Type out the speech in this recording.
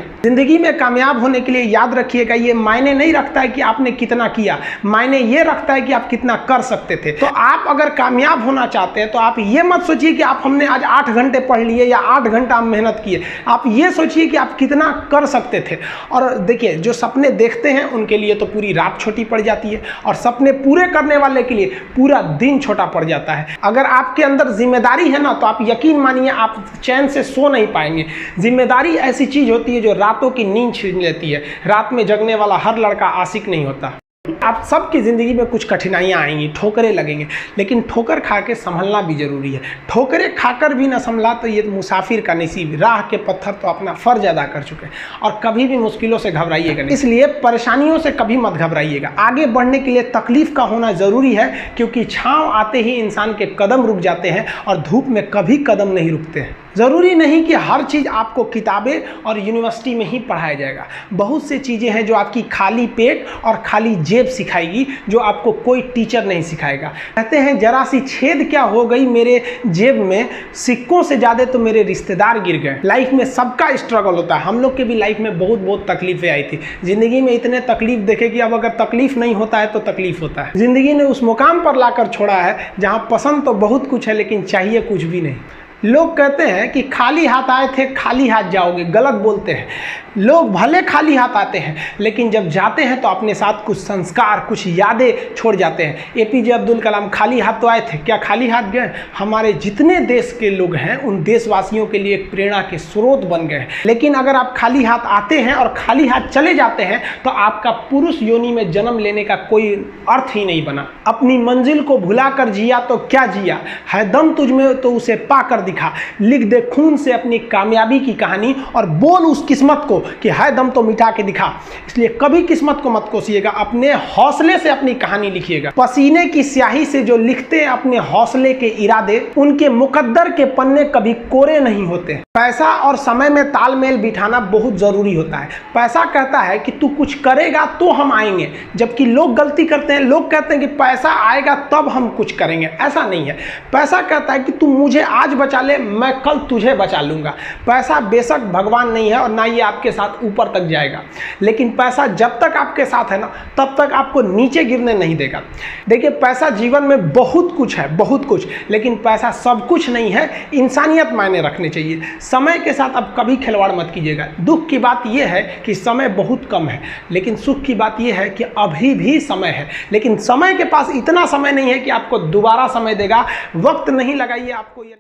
जिंदगी में कामयाब होने के लिए याद रखिएगा, ये मायने नहीं रखता है कि आपने कितना किया, मायने ये रखता है कि आप कितना कर सकते थे। तो आप अगर कामयाब होना चाहते हैं तो आप ये मत सोचिए कि आप हमने आज 8 घंटे पढ़ लिए या 8 घंटा हम मेहनत किए। आप ये सोचिए कि आप कितना कर सकते थे। और देखिए, जो सपने देखते हैं उनके लिए तो पूरी रात छोटी पड़ जाती है, और सपने पूरे करने वाले के लिए पूरा दिन छोटा पड़ जाता है। अगर आपके अंदर जिम्मेदारी है ना, तो आप यकीन मानिए आप चैन से सो नहीं पाएंगे। जिम्मेदारी ऐसी चीज होती है जो रातों की नींद छीन लेती है। रात में जगने वाला हर लड़का आशिक नहीं होता। आप सबकी ज़िंदगी में कुछ कठिनाइयाँ आएंगी, ठोकरें लगेंगे, लेकिन ठोकर खा के संभलना भी जरूरी है। ठोकरें खाकर भी ना संभला तो ये मुसाफिर का नसीब। राह के पत्थर तो अपना फर्ज अदा कर चुके हैं, और कभी भी मुश्किलों से घबराइएगा नहीं। इसलिए परेशानियों से कभी मत घबराइएगा। आगे बढ़ने के लिए तकलीफ का होना ज़रूरी है, क्योंकि छाँव आते ही इंसान के कदम रुक जाते हैं, और धूप में कभी कदम नहीं रुकते हैं। ज़रूरी नहीं कि हर चीज़ आपको किताबें और यूनिवर्सिटी में ही पढ़ाया जाएगा। बहुत से चीज़ें हैं जो आपकी खाली पेट और खाली जेब सिखाएगी, जो आपको कोई टीचर नहीं सिखाएगा। कहते हैं जरा सी छेद क्या हो गई मेरे जेब में, सिक्कों से ज़्यादा तो मेरे रिश्तेदार गिर गए। लाइफ में सबका स्ट्रगल होता है। हम लोग के भी लाइफ में बहुत तकलीफें आई थी। ज़िंदगी में इतने तकलीफ देखे कि अब अगर तकलीफ नहीं होता है तो तकलीफ होता है। ज़िंदगी ने उस मुकाम पर लाकर छोड़ा है जहाँ पसंद तो बहुत कुछ है, लेकिन चाहिए कुछ भी नहीं। लोग कहते हैं कि खाली हाथ आए थे खाली हाथ जाओगे। गलत बोलते हैं। लोग भले खाली हाथ आते हैं, लेकिन जब जाते हैं तो अपने साथ कुछ संस्कार, कुछ यादें छोड़ जाते हैं। एपीजे अब्दुल कलाम खाली हाथ तो आए थे, क्या खाली हाथ गए? हमारे जितने देश के लोग हैं उन देशवासियों के लिए एक प्रेरणा के स्रोत बन गए हैं। लेकिन अगर आप खाली हाथ आते हैं और खाली हाथ चले जाते हैं तो आपका पुरुष योनि में जन्म लेने का कोई अर्थ ही नहीं बना। अपनी मंजिल को भुला कर जिया तो क्या जिया, है दम तुझ में तो उसे पाकर दिखा। लिख दे खून से अपनी कामयाबी की कहानी, और बोल उस किस्मत को कि है दम तो मिटा के दिखा। इसलिए कभी किस्मत को मत कोसिएगा, अपने हौसले से अपनी कहानी लिखिएगा। पसीने की स्याही से जो लिखते हैं अपने हौसले के इरादे, उनके मुकद्दर के पन्ने कभी कोरे नहीं होते। पैसा और समय में तालमेल बिठाना बहुत जरूरी होता है। पैसा कहता है कि तू कुछ करेगा तो हम आएंगे, जबकि लोग गलती करते हैं। लोग कहते हैं कि पैसा आएगा तब हम कुछ करेंगे। ऐसा नहीं है। पैसा कहता है कि तू मुझे आज बचा ले, मैं कल तुझे बचा लूंगा। पैसा बेशक भगवान नहीं है और ना ये आपके साथ ऊपर तक जाएगा, लेकिन पैसा जब तक आपके साथ है ना, तब तक आपको नीचे गिरने नहीं देगा। देखिए, पैसा जीवन में बहुत कुछ है, बहुत कुछ, लेकिन पैसा सब कुछ नहीं है। इंसानियत मायने रखने चाहिए। समय के साथ आप कभी खिलवाड़ मत कीजिएगा। दुख की बात यह है कि समय बहुत कम है, लेकिन सुख की बात यह है कि अभी भी समय है। लेकिन समय के पास इतना समय नहीं है कि आपको दोबारा समय देगा। वक्त नहीं लगाइए आपको ये